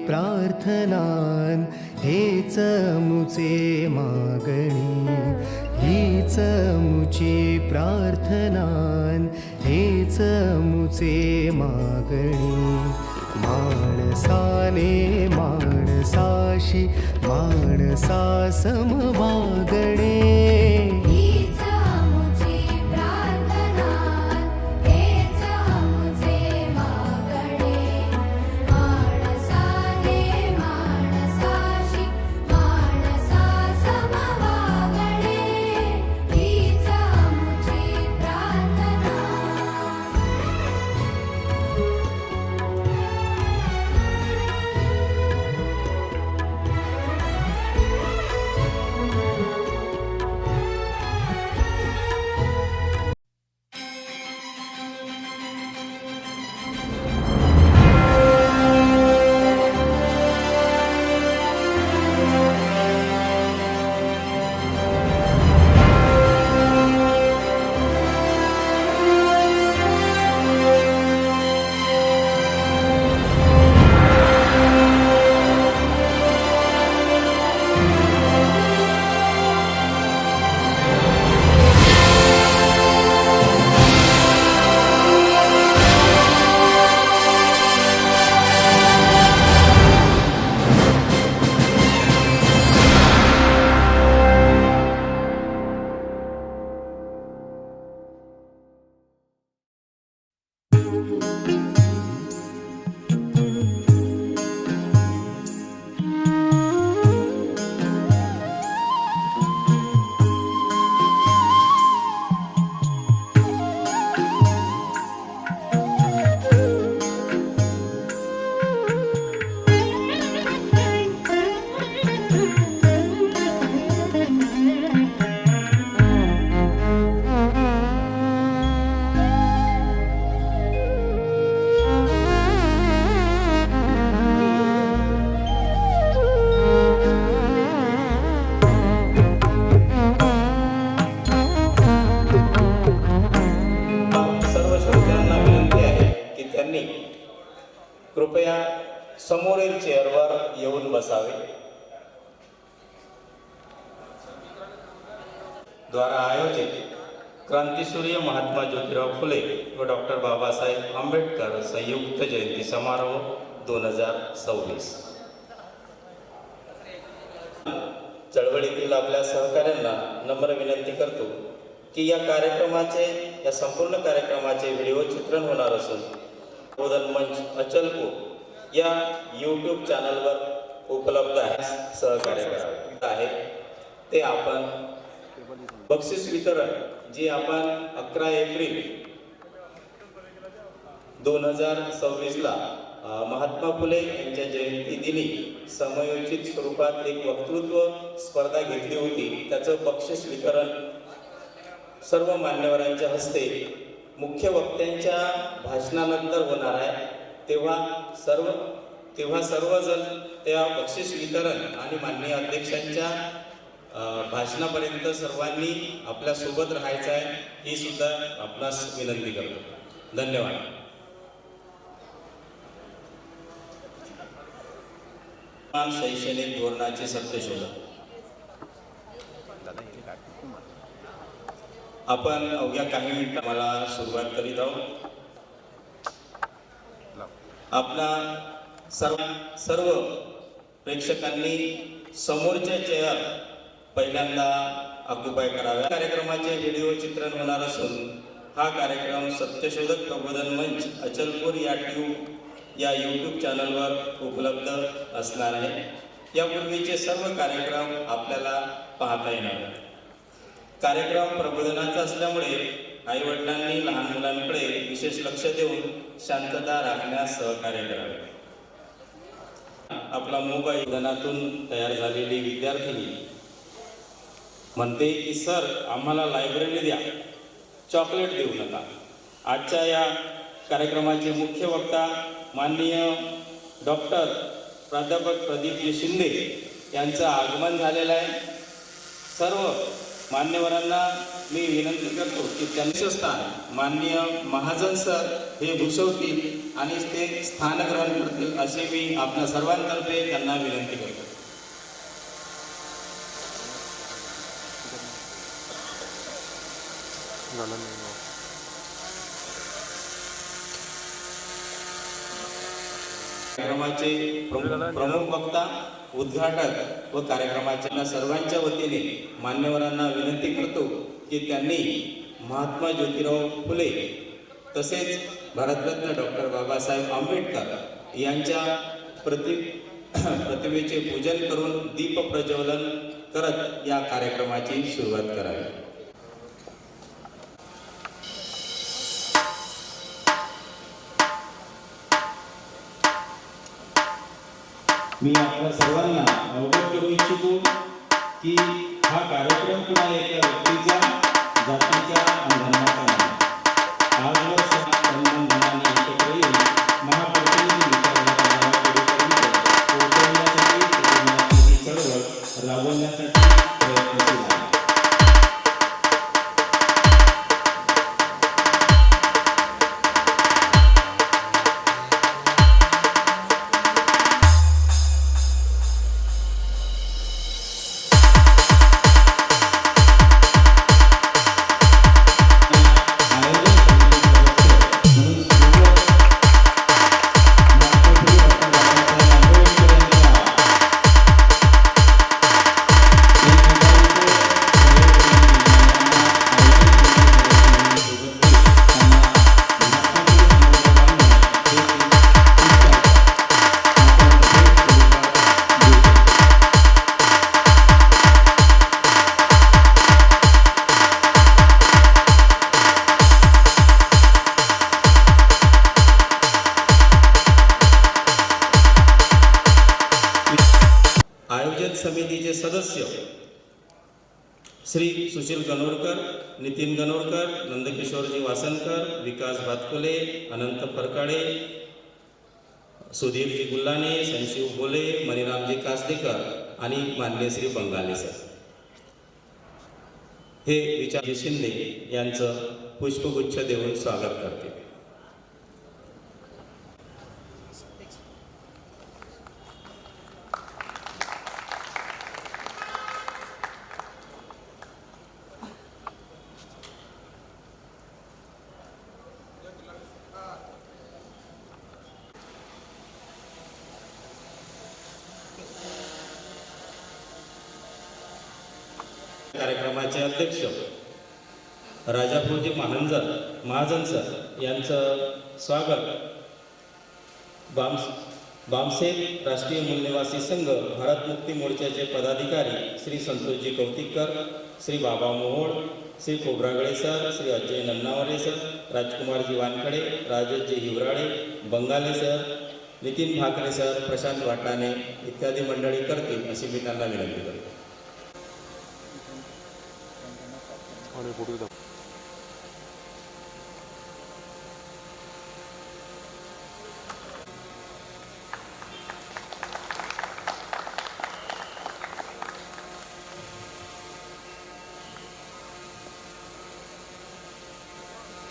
प्रार्थनान हेच मुचे मागणी, हीच मुची प्रार्थनान हेच मुचे मागणी. माणसाने माणसाशी माणसा समवागणे, कृपया समोरील चेअरवर येऊन बसावे. द्वारा आयोजित क्रांतीसूर्य महात्मा ज्योतिराव फुले व डॉक्टर बाबासाहेब आंबेडकर संयुक्त जयंती समारोह 2026. चळवळीतील आपल्या सहकाऱ्यांना नम्र विनंती करतो की या संपूर्ण कार्यक्रमाचे व्हिडिओ चित्रण होणार असून प्रबोधन मंच अचलपूर या यूट्यूब चॅनलवर उपलब्ध आहे. सहकार्य करावे आहे ते आपण बक्षीस वितरण जे आपण 11 एप्रिल 2026 ला महात्मा फुले यांच्या जयंती दिनी समयोचित स्वरूपात एक वक्तृत्व स्पर्धा घेतली होती. त्याचं बक्षीस वितरण सर्व मान्यवरांच्या हस्ते मुख्य वक्त्यांच्या भाषणानंतर होणार आहे. तेव्हा सर्वजण त्या बक्षीस वितरण आणि माननीय अध्यक्षांच्या भाषणापर्यंत सर्वांनी आपल्या सोबत राहायचं आहे ही सुद्धा आपणास विनंती करतो. धन्यवाद. शैक्षणिक धोरणाचे सत्यशोधक आपण अवघ्या काही मिनिटं मला सुरुवात करीत आहोत. आपला सर्व प्रेक्षकांनी समोरच्या चेअर पहिल्यांदा ऑक्युपाय कराव्या. कार्यक्रमाचे व्हिडिओ चित्रण होणार असून हा कार्यक्रम सत्यशोधक प्रबोधन मंच अचलपूर या यूट्यूब चॅनलवर उपलब्ध असणार आहे. यापूर्वीचे सर्व कार्यक्रम आपल्याला पाहता येणार आहेत. कार्यक्रम प्रबोधनाचा असल्यामुळे आईवडिलांनी लहान मुलांकडे विशेष लक्ष देऊन शांतता राखण्यास सहकार्य करावे. आपला मोबाईल धनातून तयार झालेली विद्यार्थिनी म्हणते की सर आम्हाला लायब्ररी द्या, चॉकलेट देऊ नका. आजच्या या कार्यक्रमाचे मुख्य वक्ता माननीय डॉक्टर प्राध्यापक प्रदीपजी शिंदे यांचं आगमन झालेलं आहे. सर्व मान्यवरांना मी विनंती करतो की त्यांचे स्थान माननीय महाजन सर हे भूषवतील आणि ते स्थान ग्रहण करतील अशी मी आपल्या सर्वांतर्फे त्यांना विनंती करतो. कार्यक्रमाचे प्रमुख वक्ता, उद्घाटक व कार्यक्रमाच्या सर्वांच्या वतीने मान्यवरांना विनंती करतो की त्यांनी महात्मा ज्योतिराव फुले तसेच भारतरत्न डॉक्टर बाबासाहेब आंबेडकर यांच्या प्रतिमेचे पूजन करून दीप प्रज्वलन करत या कार्यक्रमाची सुरुवात करावी. मी आपल्या सर्वांना अवगत करू इच्छितो की हा कार्यक्रम कुणा एका व्यक्तीच्या, जातीच्या आणि धर्माचा नाही. आजवर सन्मान धनाने एकत्र येऊन महाप्रतिनिधी विचारधारा पोहोचवण्यासाठी ही चळवळ राबवण्यासाठी प्रयत्नशील आहे. आयोजन समितीचे सदस्य श्री सुशील गणोरकर, नितीन गणोरकर, नंदकिशोरजी वासनकर, विकास भातकुले, अनंत फरकाडे, सुधीरजी गुल्लाने, संशीव बोले, मणिरामजी कासदेकर आणि मान्य श्री बंगाले सर हे विचारजी शिंदे यांचं पुष्पगुच्छ देऊन स्वागत करते. कार्यक्रमाचे अध्यक्ष राजापूरजी महाजन सर यांचं स्वागत बामसेन राष्ट्रीय मूलनिवासी संघ भारत मुक्ती मोर्चाचे पदाधिकारी श्री संतोषजी कौतिककर, श्री बाबा मोहोळ, श्री खोब्रागळे सर, श्री अजय नन्नावरे सर, राजकुमारजी वानखडे, राजेशजी हिवराळे, बंगाले सर, नितीन भाकरे सर, प्रशांत वाटाणे इत्यादी मंडळी करतील अशी मी त्यांना विनंती करतो.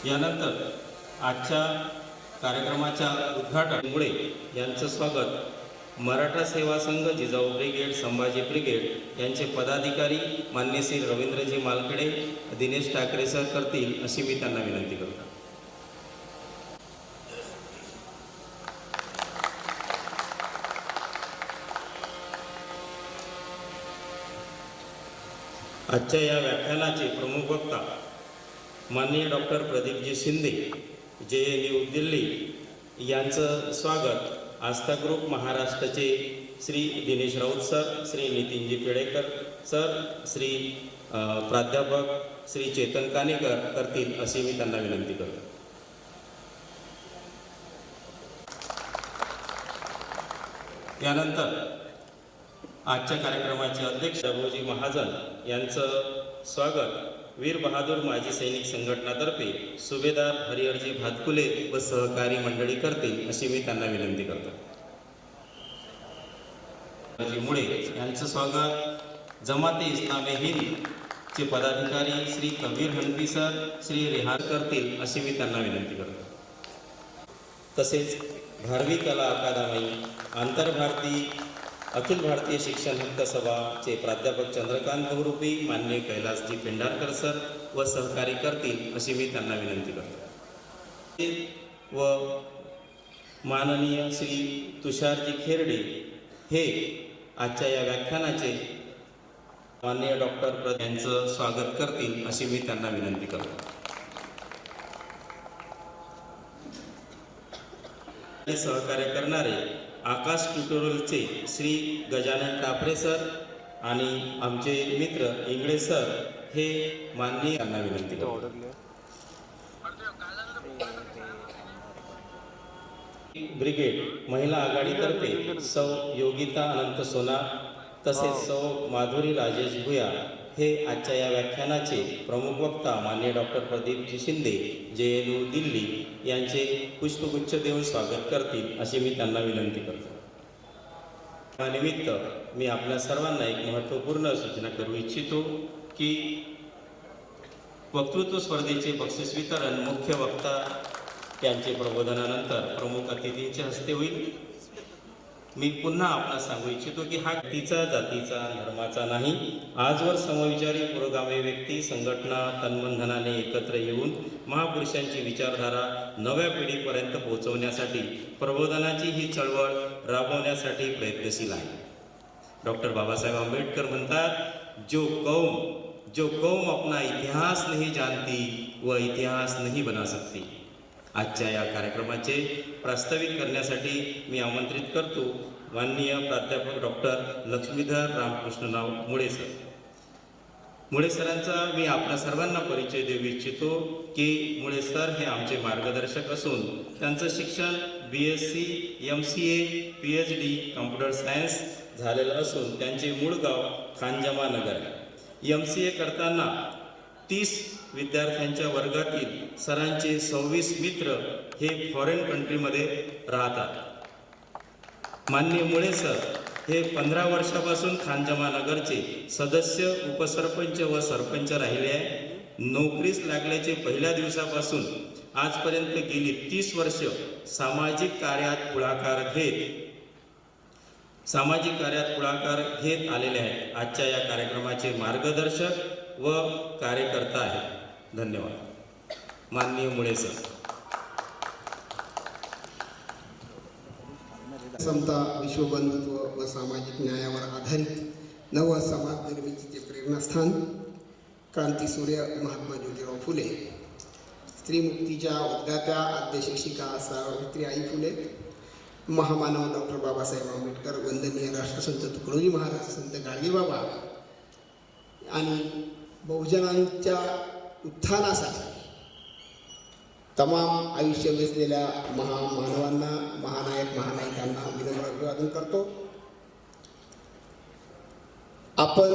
यानंतर आजच्या कार्यक्रमाच्या उद्घाटनामुळे यांचं स्वागत मराठा सेवा संघ जिजाऊ ब्रिगेड, संभाजी ब्रिगेड यांचे पदाधिकारी मान्य श्री रवींद्रजी मालखेडे, दिनेश ठाकरे सर करतील अशी मी त्यांना विनंती करतो. आजच्या या व्याख्यानाचे प्रमुख वक्ता माननीय डॉक्टर प्रदीपजी शिंदे, JNU दिल्ली यांचं स्वागत आस्था ग्रुप महाराष्ट्राचे श्री दिनेश राऊत सर, श्री नितीनजी पेडेकर सर, श्री प्राध्यापक श्री चेतन कानेकर करतील अशी मी त्यांना विनंती करतो. त्यानंतर आजच्या कार्यक्रमाचे अध्यक्ष राघोजी महाजन यांचं स्वागत वीर बहादूर माजी सैनिक संघटनातर्फे सुभेदार हरिहरजी भातकुले व सहकारी मंडळी करतील अशी मी त्यांना विनंती करतो. मुळे यांचं स्वागत जमाते इस्लामी हिंद चे पदाधिकारी श्री कबीर हनफी सर, श्री रेहान करतील अशी मी त्यांना विनंती करतो. तसेच भारवी कला अकादमी, आंतरभारती अखिल भारतीय शिक्षण हक्क सभाचे प्राध्यापक चंद्रकांत बहुरूपी, माननीय कैलासजी पेंढारकर सर व सहकारी करतील अशी मी त्यांना विनंती करतो. व माननीय श्री तुषारजी खेरडे हे आजच्या या व्याख्यानाचे माननीय डॉक्टर यांचं स्वागत करतील अशी मी त्यांना विनंती करतो. सहकार्य करणारे आकाश ट्युटोरियलचे श्री गजानन टापरे सर आणि आमचे मित्र इंगळे सर हे माननीय यांना विनंती करतो. ब्रिगेड महिला आघाडीतर्फे सौ योगिता अनंत सोना तसेच सौ माधुरी राजेश भुया हे आजच्या या व्याख्यानाचे प्रमुख वक्ता माननीय डॉक्टर प्रदीपजी शिंदे JNU दिल्ली यांचे पुष्पगुच्छ देऊन स्वागत करतील अशी मी त्यांना विनंती करतो. त्यानिमित्त मी आपल्या सर्वांना एक महत्त्वपूर्ण सूचना करू इच्छितो की वक्तृत्व स्पर्धेचे बक्षीस वितरण मुख्य वक्ता यांचे प्रबोधनानंतर प्रमुख अतिथींच्या हस्ते होईल. मी पुन्हा आपणास सांगू इच्छितो की हा व्यक्तीचा, जातीचा, धर्माचा नाही. आजवर समविचारी पुरोगामी व्यक्ती संघटना तन्मनधनाने एकत्र येऊन महापुरुषांची विचारधारा नव्या पिढीपर्यंत पोहोचवण्यासाठी प्रबोधनाची ही चळवळ राबवण्यासाठी प्रयत्नशील आहे. डॉक्टर बाबासाहेब आंबेडकर म्हणतात, जो कौम अपना इतिहास नहीं जानती वह इतिहास नहीं बना सकती. आजच्या या कार्यक्रमाचे प्रास्ताविक करण्यासाठी मी आमंत्रित करतो माननीय प्राध्यापक डॉक्टर लक्ष्मीधर रामकृष्णराव मुळे सर. मुळे सरांचा मी आपल्या सर्वांना परिचय देऊ इच्छितो की मुळे सर हे आमचे मार्गदर्शक असून त्यांचं शिक्षण BSc, MCA, PhD computer science झालेलं असून त्यांचे मूळ गाव खानजमानगर आहे. MCA करताना 30 विद्यार्थ्यांच्या वर्गातील सरांचे 26 मित्र हे फॉरेन कंट्रीमध्ये राहतात. माननीय मुळे सर हे 15 वर्षापासून खानजमानगरचे सदस्य, उपसरपंच व सरपंच राहिले आहे. नोकरीस लागल्याचे पहिल्या दिवसापासून आजपर्यंत गेली 30 वर्ष सामाजिक कार्यात पुढाकार घेत आलेले आहेत. आजच्या या कार्यक्रमाचे मार्गदर्शक व कार्यकर्ता आहेत. धन्यवाद. माननीय मुळे सर. समता, विश्वबंधुत्व व सामाजिक न्यायावर आधारित नव समाज निर्मितीचे प्रेरणास्थान क्रांतीसूर्य महात्मा ज्योतिराव फुले, स्त्रीमुक्तीच्या उद्गात्या आद्य शिक्षिका सावित्री आई फुले, महामानव डॉक्टर बाबासाहेब आंबेडकर, वंदनीय राष्ट्रसंत तुकडोजी महाराज, संत गाडगेबाबा आणि बहुजनांच्या उत्थानासाठी तमाम आयुष्य वेचलेल्या महामानवांना, महानायकांना विनम्र अभिवादन करतो. आपण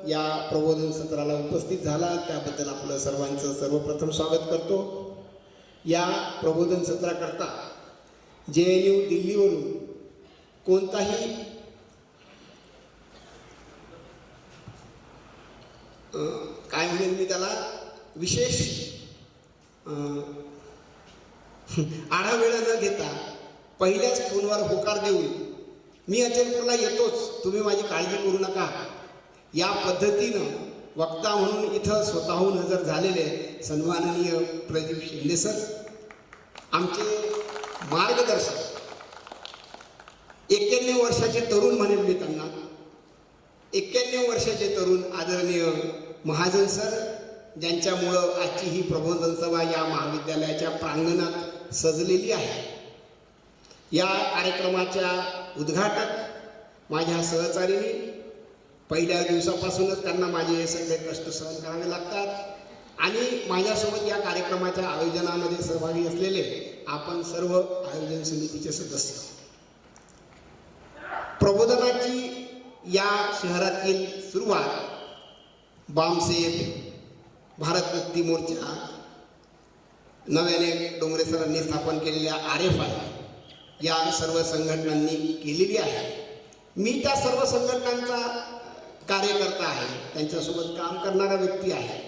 या प्रबोधन सत्राला उपस्थित झाला त्याबद्दल आपलं सर्वांचं सर्वप्रथम स्वागत करतो. या प्रबोधन सत्राकरता JNU दिल्लीवरून कोणताही काय म्हणेल मी त्याला विशेष आढावेळा न घेता पहिल्याच फोनवर होकार देऊन मी अचलपूरला येतोच, तुम्ही माझी काळजी करू नका या पद्धतीनं वक्ता म्हणून इथं स्वतःहून हजर झालेले सन्माननीय प्रदीप शिंदे सर, आमचे मार्गदर्शक, 91 वर्षाचे तरुण म्हणेल मी त्यांना, 91 वर्षाचे तरुण आदरणीय महाजन सर, ज्यांच्यामुळं आजची ही प्रबोधन सभा या महाविद्यालयाच्या प्रांगणात सजलेली आहे. या कार्यक्रमाच्या उद्घाटक माझ्या सहचारीणी, पहिल्या दिवसापासूनच त्यांना माझे सगळे कष्ट सहन करावे लागतात आणि माझ्यासोबत या कार्यक्रमाच्या आयोजनामध्ये सहभागी असलेले आपण सर्व आयोजन समितीचे सदस्य. प्रबोधनाची या शहरातील सुरुवात बामसेफ, भारत मुक्ती मोर्चा, नव्याने डोंगरे सरांनी स्थापन केलेल्या RFI या सर्व संघटनांनी केलेली आहे. मी त्या सर्व संघटनांचा कार्यकर्ता आहे, त्यांच्यासोबत काम करणारा व्यक्ती आहे.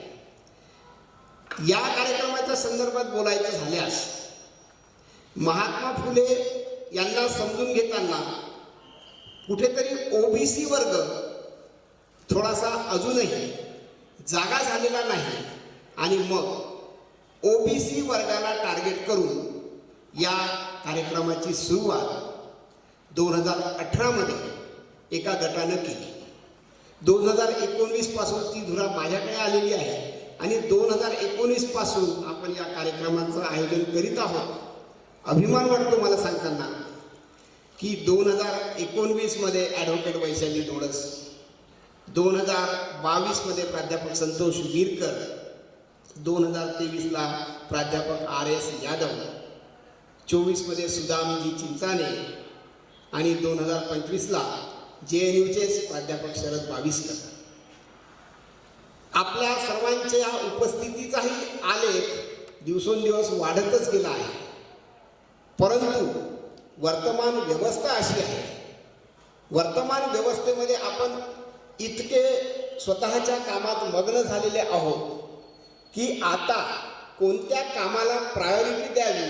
या कार्यक्रमाच्या संदर्भात बोलायचं झाल्यास महात्मा फुले यांना समजून घेताना कुठेतरी ओबीसी वर्ग थोडासा अजूनही जागा झालेला नाही आणि मग ओबीसी वर्गाला टार्गेट करून या कार्यक्रमाची सुरुवात 2018 मध्ये एका गटानं केली. 2019 पासून ती धुरा माझ्याकडे आलेली आहे आणि 2019 पासून आपण या कार्यक्रमाचं आयोजन करीत आहोत. अभिमान वाटतो मला सांगताना की 2019 मध्ये ॲडव्होकेट वैशाली दोडस, 2022 मध्ये प्राध्यापक संतोष वीरकर, 2023ला प्राध्यापक RS यादव, 24 मध्ये सुदामजी चिंचाने आणि 2025ला JNUचेच प्राध्यापक शरद बाविस्कर. आपल्या सर्वांच्या उपस्थितीचाही आलेख दिवसेंदिवस वाढतच गेला आहे. परंतु वर्तमान व्यवस्था अशी आहे, वर्तमान व्यवस्थेमध्ये आपण इतके स्वतःच्या कामात मग्न झालेले आहोत की आता कोणत्या कामाला प्रायोरिटी द्यावी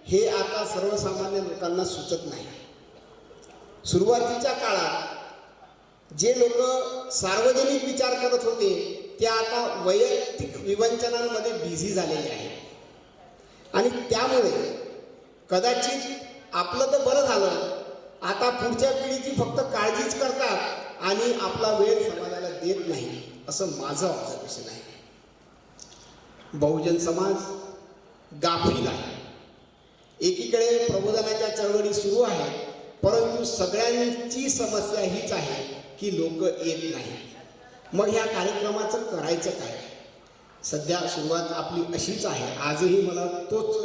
हे आता सर्वसामान्य लोकांना सुचत नाही. सुरुवातीच्या काळात जे लोक सार्वजनिक विचार करत होते ते आता वैयक्तिक विवंचनांमध्ये बिझी झालेले आहेत आणि त्यामुळे कदाचित आपलं तर बरं झालं, आता पुढच्या पिढीची फक्त काळजीच करतात आणि आपला वेळ समाजाला देत नाही, असं माझं ऑब्झर्वेशन आहे. बहुजन समाज गाफील आहे. एकीकडे प्रबोधनाच्या चळवळी सुरू आहेत, परंतु सगळ्यांची समस्या हीच आहे की लोक येत नाही. मग ह्या कार्यक्रमाचं करायचं काय? सध्या सुरुवात आपली अशीच आहे. आजही मला तोच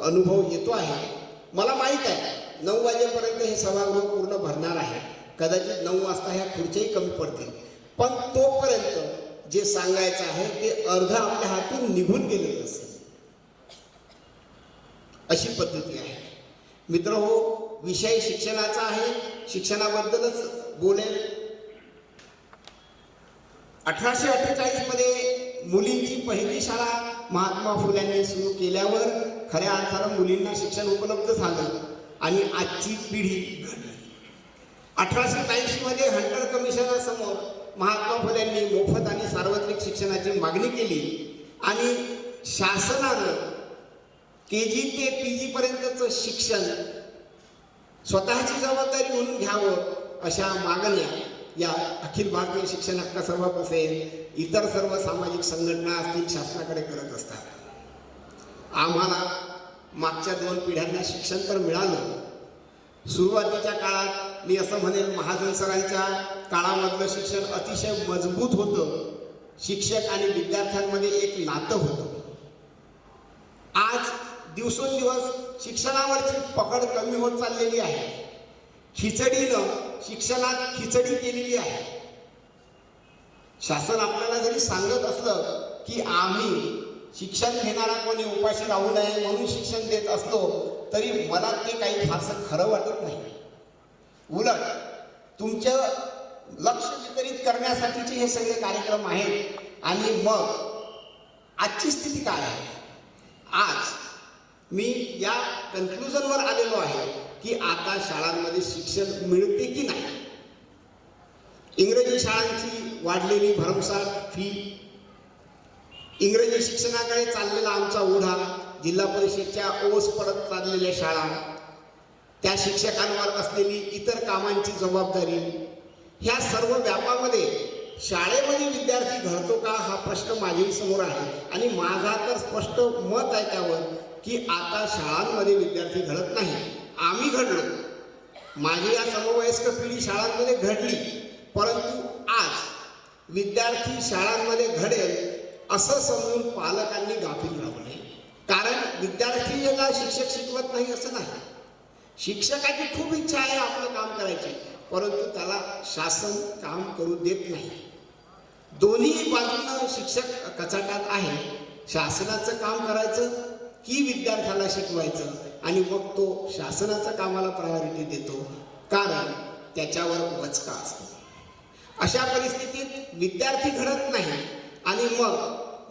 अनुभव येतो आहे. मला माहीत आहे 9 वाजेपर्यंत हे सभागृह पूर्ण भरणार आहे. कदाचित 9 वाजता ह्या खुर्च्याही कमी पडतील, पण तोपर्यंत जे सांगायचं आहे ते अर्ध आपल्या हातून निघून गेलेलं असेल, अशी पद्धती आहे. मित्र हो, विषय शिक्षणाचा आहे, शिक्षणाबद्दलच बोलेल. 1848 मध्ये मुलींची पहिली शाळा महात्मा फुल्यांनी सुरू केल्यावर खऱ्या अर्थानं मुलींना शिक्षण उपलब्ध झालं आणि आजची पिढी घडली. 1883 मध्ये हंटर कमिशनासमोर महात्मा फुल्यांनी मोफत आणि सार्वत्रिक शिक्षणाची मागणी केली आणि शासनानं KG ते PG पर्यंतचं शिक्षण स्वतःची जबाबदारी म्हणून घ्यावं अशा मागण्या या अखिल भारतीय शिक्षण हक्क सभा असेल, इतर सर्व सामाजिक संघटना असतील, शासनाकडे करत असतात. आम्हाला मागच्या 2 पिढ्यांना शिक्षण तर मिळालं. सुरुवातीच्या काळात मी असं म्हणेल महाजन सरांच्या काळामधलं शिक्षण अतिशय मजबूत होतं. शिक्षक आणि विद्यार्थ्यांमध्ये एक नातं होतं. आज दिवसेंदिवस शिक्षणावरची पकड कमी होत चाललेली आहे. खिचडीनं शिक्षणात खिचडी केलेली आहे. शासन आपल्याला जरी सांगत असलं की आम्ही शिक्षण घेणारा कोणी उपाशी राहू नये म्हणून शिक्षण देत असतो, तरी मला ते काही फारसं खरं वाटत नाही. उलट तुमचं लक्ष वितरित करण्यासाठीचे हे सगळे कार्यक्रम आहेत. आणि मग आजची स्थिती काय आहे? आज मी या कन्क्लुजनवर आलेलो आहे की आता शाळांमध्ये शिक्षण मिळते की नाही. इंग्रजी शाळांची वाढलेली भरमसाठ फी, इंग्रजी शिक्षणाकडे चाललेला आमचा ओढा, जिल्हा परिषदच्या ओस पडत चाललेल्या शाळा, त्या शिक्षकांवर असलेली इतर कामांची जबाबदारी, ह्या सर्व व्यापामध्ये शाळेमध्ये विद्यार्थी घडतो का हा प्रश्न माझ्याही समोर आहे. आणि माझा तर स्पष्ट मत आहे त्यावर की आता शाळांमध्ये विद्यार्थी घडत नाही. आम्ही घडलो, माझी या समवयस्क पिढी शाळांमध्ये घडली, परंतु आज विद्यार्थी शाळांमध्ये घडेल असं समजून पालकांनी गाफील राहू नये. कारण विद्यार्थीला शिक्षक शिकवत नाही असं नाही. शिक्षकाची खूप इच्छा आहे आपलं काम करायची, परंतु त्याला शासन काम करू देत नाही. दोन्ही बाजूनं शिक्षक कचाट्यात आहे. शासनाचं काम करायचं की विद्यार्थ्याला शिकवायचं, आणि मग तो शासनाच्या कामाला प्रायोरिटी देतो कारण त्याच्यावर वचका असतो. अशा परिस्थितीत विद्यार्थी घडत नाही आणि मग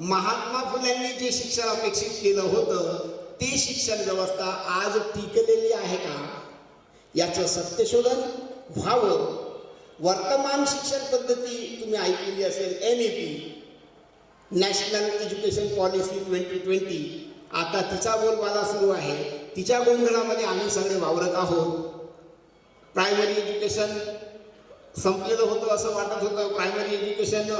महात्मा फुल्यांनी जे शिक्षण अपेक्षित केलं होतं ते शिक्षण व्यवस्था आज टिकलेली आहे का याचं सत्यशोधन व्हावं. वर्तमान शिक्षण पद्धती तुम्ही ऐकलेली असेल, NEP नॅशनल एज्युकेशन पॉलिसी 2020, आता तिचा बोलबाला सुरू आहे. तिच्या गोंधळामध्ये आम्ही सगळे वावरत आहोत. प्रायमरी एज्युकेशन संपलेलं होतं असं वाटत होतं. प्रायमरी एज्युकेशन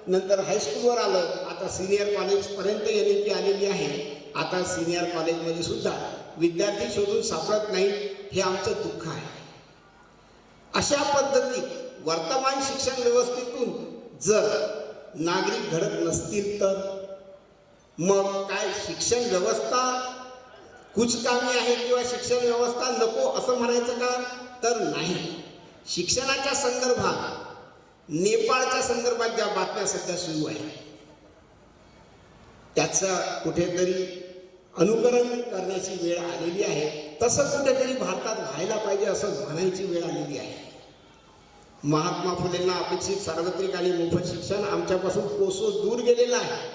नंतर हायस्कूलवर आलं, आता सिनियर कॉलेजपर्यंत NEP आलेली आहे. आता सिनियर कॉलेजमध्ये सुद्धा विद्यार्थी शोधून सापडत नाहीत, हे आमचं दुःख आहे. अशा पद्धतीत वर्तमान शिक्षण व्यवस्थेतून जर नागरिक घडत नसतील तर मग काय शिक्षण व्यवस्था कुचकामी आहे किंवा शिक्षण व्यवस्था नको असं म्हणायचं का? तर नाही. शिक्षणाच्या संदर्भात नेपाळच्या संदर्भात ज्या बातम्या सध्या सुरू आहेत त्याचं कुठेतरी अनुकरण करण्याची वेळ आलेली आहे. तसं कुठेतरी भारतात व्हायला पाहिजे असं म्हणायची वेळ आलेली आहे. महात्मा फुलेंना अपेक्षित सार्वत्रिक आणि मोफत शिक्षण आमच्यापासून कोसो दूर गेलेलं आहे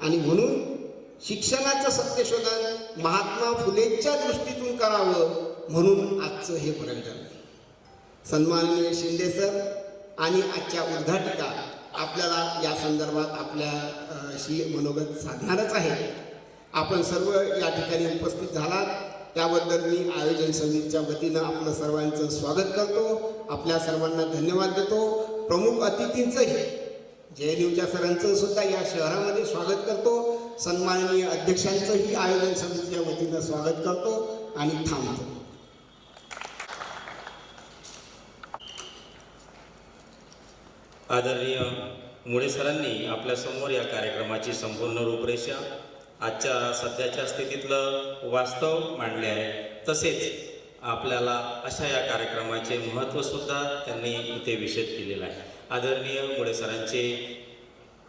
आणि म्हणून शिक्षणाचं सत्यशोधन महात्मा फुलेंच्या दृष्टीतून करावं म्हणून आजचं हे प्रयोजन. सन्माननीय शिंदे सर आणि आजच्या उद्घाटिका आपल्याला या संदर्भात आपल्याशी मनोगत साधणारच आहे. आपण सर्व या ठिकाणी उपस्थित झालात त्याबद्दल मी आयोजन समितीच्या वतीनं आपलं सर्वांचं स्वागत करतो. आपल्या सर्वांना धन्यवाद देतो. प्रमुख अतिथींचंही JNUच्या सरांचं सुद्धा या शहरामध्ये स्वागत करतो. सन्माननीय अध्यक्षांचंही आयोजन समितीच्या वतीनं स्वागत करतो आणि थांबतो. आदरणीय मुळे सरांनी आपल्यासमोर या कार्यक्रमाची संपूर्ण रूपरेषा, आजच्या सध्याच्या स्थितीतलं वास्तव मांडले आहे. तसेच आपल्याला अशा या कार्यक्रमाचे महत्त्वसुद्धा त्यांनी इथे विशद केलेलं आहे. आदरणीय मुळे सरांचे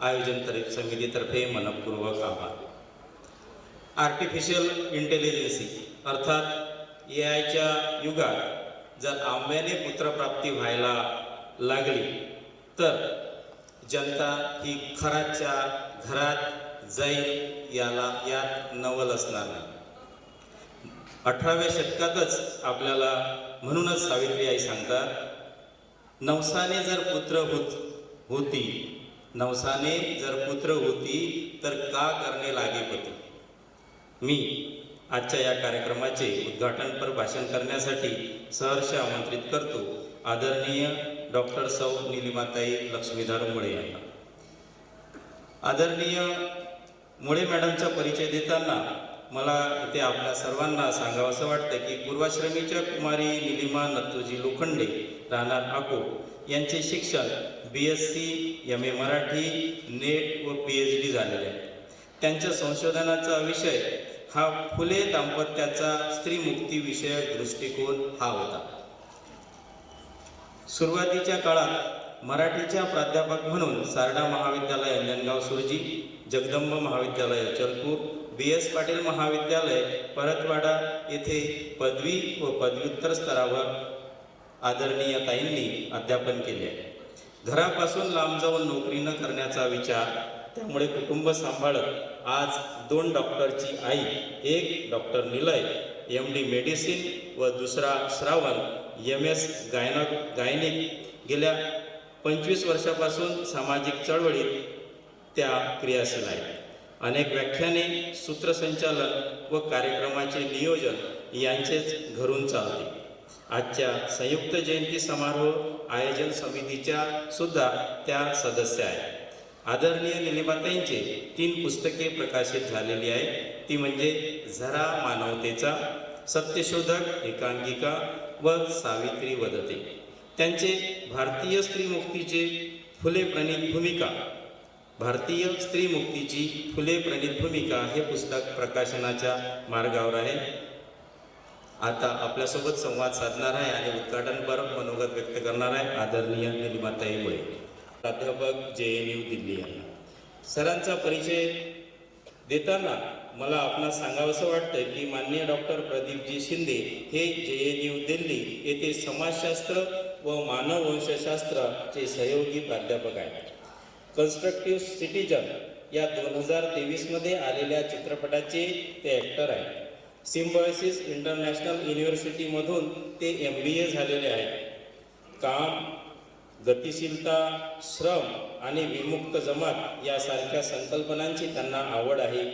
आयोजन समितीतर्फे मनपूर्वक आभार. आर्टिफिशियल इंटेलिजन्सी अर्थात AIच्या युगात जर आंब्याने पुत्रप्राप्ती व्हायला लागली तर जनता ही खराच्या घरात जाईल यात नवल असणार नाही. 18व्या शतकातच आपल्याला म्हणूनच सावित्री आई सांगतात, नवसाने जर पुत्र होती तर का करणे लागे पती. मी आजच्या या कार्यक्रमाचे उद्घाटनपर भाषण करण्यासाठी सहर्ष आमंत्रित करतो आदरणीय डॉक्टर सौ निलिमाताई लक्ष्मीधर मुळे यांना. आदरणीय मुळे मॅडमचा परिचय देताना मला इथे आपल्या सर्वांना सांगावंसं वाटतं की पूर्वाश्रमीच्या कुमारी निलिमा नत्तूजी लोखंडे राहणार अकोट यांचे शिक्षण BSc MA मराठी नेट व PhD झालेले आहे. त्यांच्या संशोधनाचा विषय हा फुले दाम्पत्याचा स्त्रीमुक्ती विषयक दृष्टिकोन हा होता. सुरुवातीच्या काळात मराठीच्या प्राध्यापक म्हणून सारडा महाविद्यालय अंजनगाव सुरजी, जगदंब महाविद्यालय अचलपूर, BS पाटील महाविद्यालय परतवाडा येथे पदवी व पदव्युत्तर स्तरावर आदरणीय ताईंनी अध्यापन केले आहे. घरापासून लांब जाऊन नोकरी न करण्याचा विचार, त्यामुळे कुटुंब सांभाळत आज 2 डॉक्टरची आई, एक डॉक्टर निलय MD मेडिसिन व दुसरा श्रावण MS गायनिक गेल्या 25 वर्षापासून सामाजिक चळवळीत त्या क्रियाशील आहेत. अनेक व्याख्याने, सूत्रसंचालन व कार्यक्रमाचे नियोजन यांचेच घरून चालते. आजच्या संयुक्त जयंती समारोह आयोजन समितीच्या सुद्धा त्या सदस्य आहेत. आदरणीय निलिमाताईंचे 3 पुस्तके प्रकाशित झालेली आहेत. ती म्हणजे झरा मानवतेचा, सत्यशोधक एकांकिका व सावित्री वदते. त्यांचे भारतीय स्त्रीमुक्तीची फुले प्रणित भूमिका हे पुस्तक प्रकाशनाच्या मार्गावर आहे. आता आपल्यासोबत संवाद साधणार आहे आणि उद्घाटनपर मनोगत व्यक्त करणार आहे आदरणीय निलिमाताई मुळे, प्राध्यापक JNU दिल्ली यांना. सरांचा परिचय देताना मला आपणास सांगावंसं वाटतं की माननीय डॉक्टर प्रदीपजी शिंदे हे JNU दिल्ली येथे समाजशास्त्र व मानववंशशास्त्राचे सहयोगी प्राध्यापक आहेत. कन्स्ट्रक्टिव्ह सिटिजन या 2023 मध्ये आलेल्या चित्रपटाचे ते ॲक्टर आहेत. सिम्बायोसिस इंटरनॅशनल युनिव्हर्सिटीमधून ते MBA झालेले आहेत. काम, गतिशीलता, श्रम आणि विमुक्त जमात यासारख्या संकल्पनांची त्यांना आवड आहे.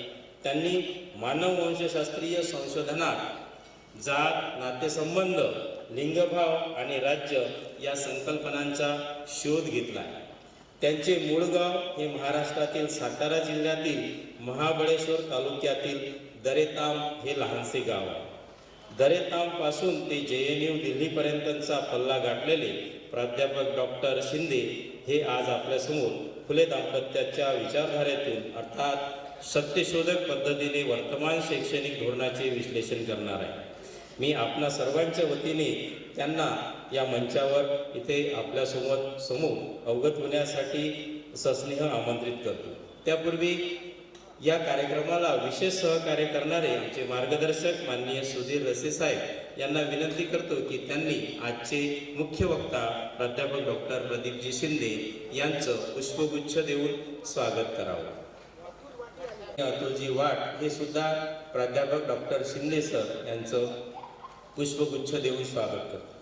त्यांनी मानववंशशास्त्रीय संशोधनात जात, नातेसंबंध, लिंगभाव आणि राज्य या संकल्पनांचा शोध घेतला आहे. त्यांचे मूळ गाव हे महाराष्ट्रातील सातारा जिल्ह्यातील महाबळेश्वर तालुक्यातील दरेताम हे लहानसे गाव आहे. दरेतामपासून ते JNU दिल्लीपर्यंतचा पल्ला गाठलेले प्राध्यापक डॉक्टर शिंदे हे आज आपल्यासमोर फुले दाम्पत्याच्या विचारधारेतून अर्थात सत्यशोधक पद्धतीने वर्तमान शैक्षणिक धोरणाचे विश्लेषण करणार आहे. मी आपणा सर्वांच्या वतीने त्यांना या मंचावर इथे समोर अवगत होण्यासाठी सस्नेह आमंत्रित करतो. त्यापूर्वी या कार्यक्रमाला विशेष सहकार्य करणारे आमचे मार्गदर्शक माननीय सुधीर रसे साहेब यांना विनंती करतो की त्यांनी आजचे मुख्य वक्ता प्राध्यापक डॉक्टर प्रदीपजी शिंदे यांचं पुष्पगुच्छ देऊन स्वागत करावं. अतुलजी वाट हे सुद्धा प्राध्यापक डॉक्टर शिंदे सर यांचं पुष्पगुच्छ देऊन स्वागत करतो.